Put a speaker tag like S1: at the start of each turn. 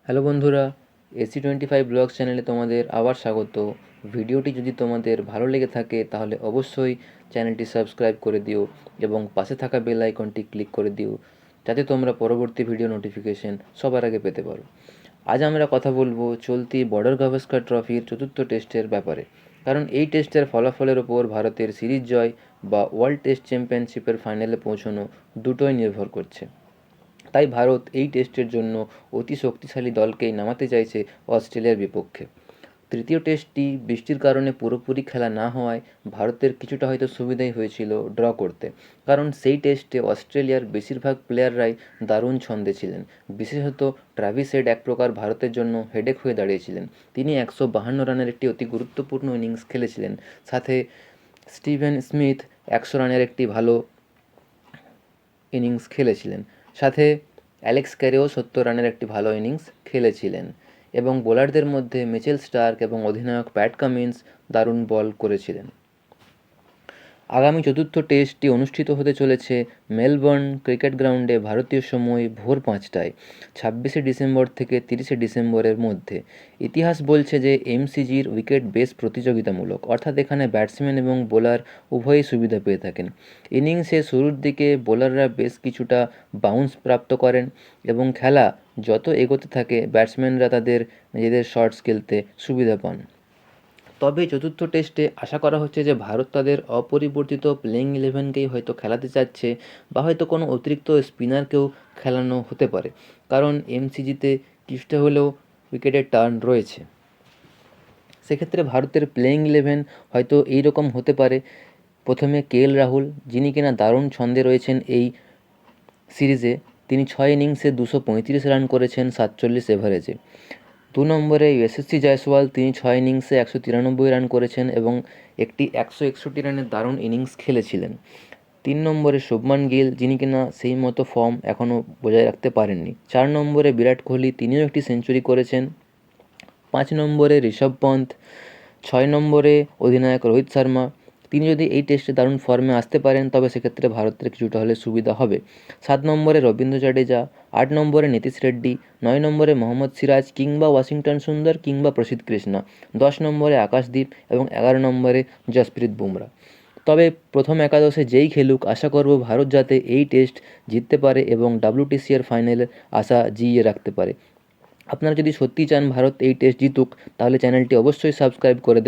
S1: Hello বন্ধুরা, AC25 blogs চ্যানেলে তোমাদের আবার স্বাগত। ভিডিওটি যদি তোমাদের ভালো লেগে থাকে তাহলে অবশ্যই চ্যানেলটি সাবস্ক্রাইব করে দিও এবং পাশে থাকা বেল আইকনটি ক্লিক করে দিও, যাতে তোমরা পরবর্তী ভিডিও নোটিফিকেশন সবার আগে পেতে পারো। আজ আমরা কথা বলবো চলতি বর্ডার গাভাস্কার ট্রফির চতুর্থ টেস্টের ব্যাপারে, কারণ এই টেস্টের ফলাফলের ওপর ভারতের সিরিজ জয় বা ওয়ার্ল্ড টেস্ট চ্যাম্পিয়নশিপের ফাইনালে পৌঁছানো দুটোই নির্ভর করছে। তাই ভারত এই টেস্টের জন্য অতি শক্তিশালী দলকেই নামাতে চাইছে অস্ট্রেলিয়ার বিপক্ষে। তৃতীয় টেস্টটি বৃষ্টির কারণে পুরোপুরি খেলা না হওয়ায় ভারতের কিছুটা হয়তো সুবিধাই হয়েছিল ড্র করতে, কারণ সেই টেস্টে অস্ট্রেলিয়ার বেশিরভাগ প্লেয়াররাই দারুণ ছন্দে ছিলেন। বিশেষত ট্রাভিস হেড এক প্রকার ভারতের জন্য হেডেক হয়ে দাঁড়িয়েছিলেন। তিনি 152 রানের একটি অতি গুরুত্বপূর্ণ ইনিংস খেলেছিলেন, সাথে স্টিভেন স্মিথ 100 রানের একটি ভালো ইনিংস খেলেছিলেন, সাথে অ্যালেক্স ক্যারেও 70 রানের একটি ভালো ইনিংস খেলেছিলেন এবং বোলারদের মধ্যে মিচেল স্টার্ক এবং অধিনায়ক প্যাট কামিন্স দারুণ বল করেছিলেন। আগামী চতুর্থ টেস্টটি অনুষ্ঠিত হতে চলেছে মেলবোর্ন ক্রিকেট গ্রাউন্ডে ভারতীয় সময় ভোর 5টায়, 26শে ডিসেম্বর থেকে 30শে ডিসেম্বরের মধ্যে। ইতিহাস বলছে যে এমসিজির উইকেট বেশ প্রতিযোগিতামূলক, অর্থাৎ এখানে ব্যাটসম্যান এবং বোলার উভয়ই সুবিধা পেয়ে থাকেন। ইনিংসের শুরুর দিকে বোলাররা বেশ কিছুটা বাউন্স প্রাপ্ত করেন এবং খেলা যত এগোতে থাকে ব্যাটসম্যানরা তাদের নিজেদের শটস খেলতে সুবিধা পান। তবে চতুর্থ টেস্টে আশা করা হচ্ছে যে ভারত তাদের অপরিবর্তিত প্লেইং ইলেভেনকেই হয়তো খেলাতে চাচ্ছে, বা হয়তো কোনো অতিরিক্ত স্পিনারকেও খেলানো হতে পারে, কারণ এমসিজিতে কিছুটা হলেও উইকেটের টার্ন রয়েছে। সেক্ষেত্রে ভারতের প্লেইং ইলেভেন হয়তো এই রকম হতে পারে। প্রথমে KL রাহুল, যিনি কিনা দারুণ ছন্দে রয়েছেন এই সিরিজে। তিনি 6 ইনিংসে 235 রান করেছেন 47 এভারেজে। 2 নম্বরে যশস্বী জয়সওয়াল, তিনি 6 ইনিংসে 193 রান করেছেন এবং একটি 161 রানের দারুণ ইনিংস খেলেছিলেন। 3 নম্বরে শুভমান গিল, যিনি কিনা সেই মতো ফর্ম এখনও বজায় রাখতে পারেননি। 4 নম্বরে বিরাট কোহলি, তিনিও একটি সেঞ্চুরি করেছেন। 5 নম্বরে ঋষভ পন্থ। 6 নম্বরে অধিনায়ক রোহিত শর্মা। তিনি যদি এই টেস্টে দারুণ ফর্মে আসতে পারেন তবে সেক্ষেত্রে ভারতের কিছুটা হলে সুবিধা হবে। 7 নম্বরে রবীন্দ্র জাডেজা। 8 নম্বরে নীতিশ রেড্ডি। 9 নম্বরে মোহাম্মদ সিরাজ কিংবা ওয়াশিংটন সুন্দর কিংবা প্রসিদ্ধ কৃষ্ণা। 10 নম্বরে আকাশদীপ এবং 11 নম্বরে জসপ্রীত বুমরা। তবে প্রথম একাদশে যেই খেলুক, আশা করব ভারত যাতে এই টেস্ট জিততে পারে এবং WTCর ফাইনালের আশা জিইয়ে রাখতে পারে। আপনারা যদি সত্যিই চান ভারত এই টেস্ট জিতুক, তাহলে চ্যানেলটি অবশ্যই সাবস্ক্রাইব করে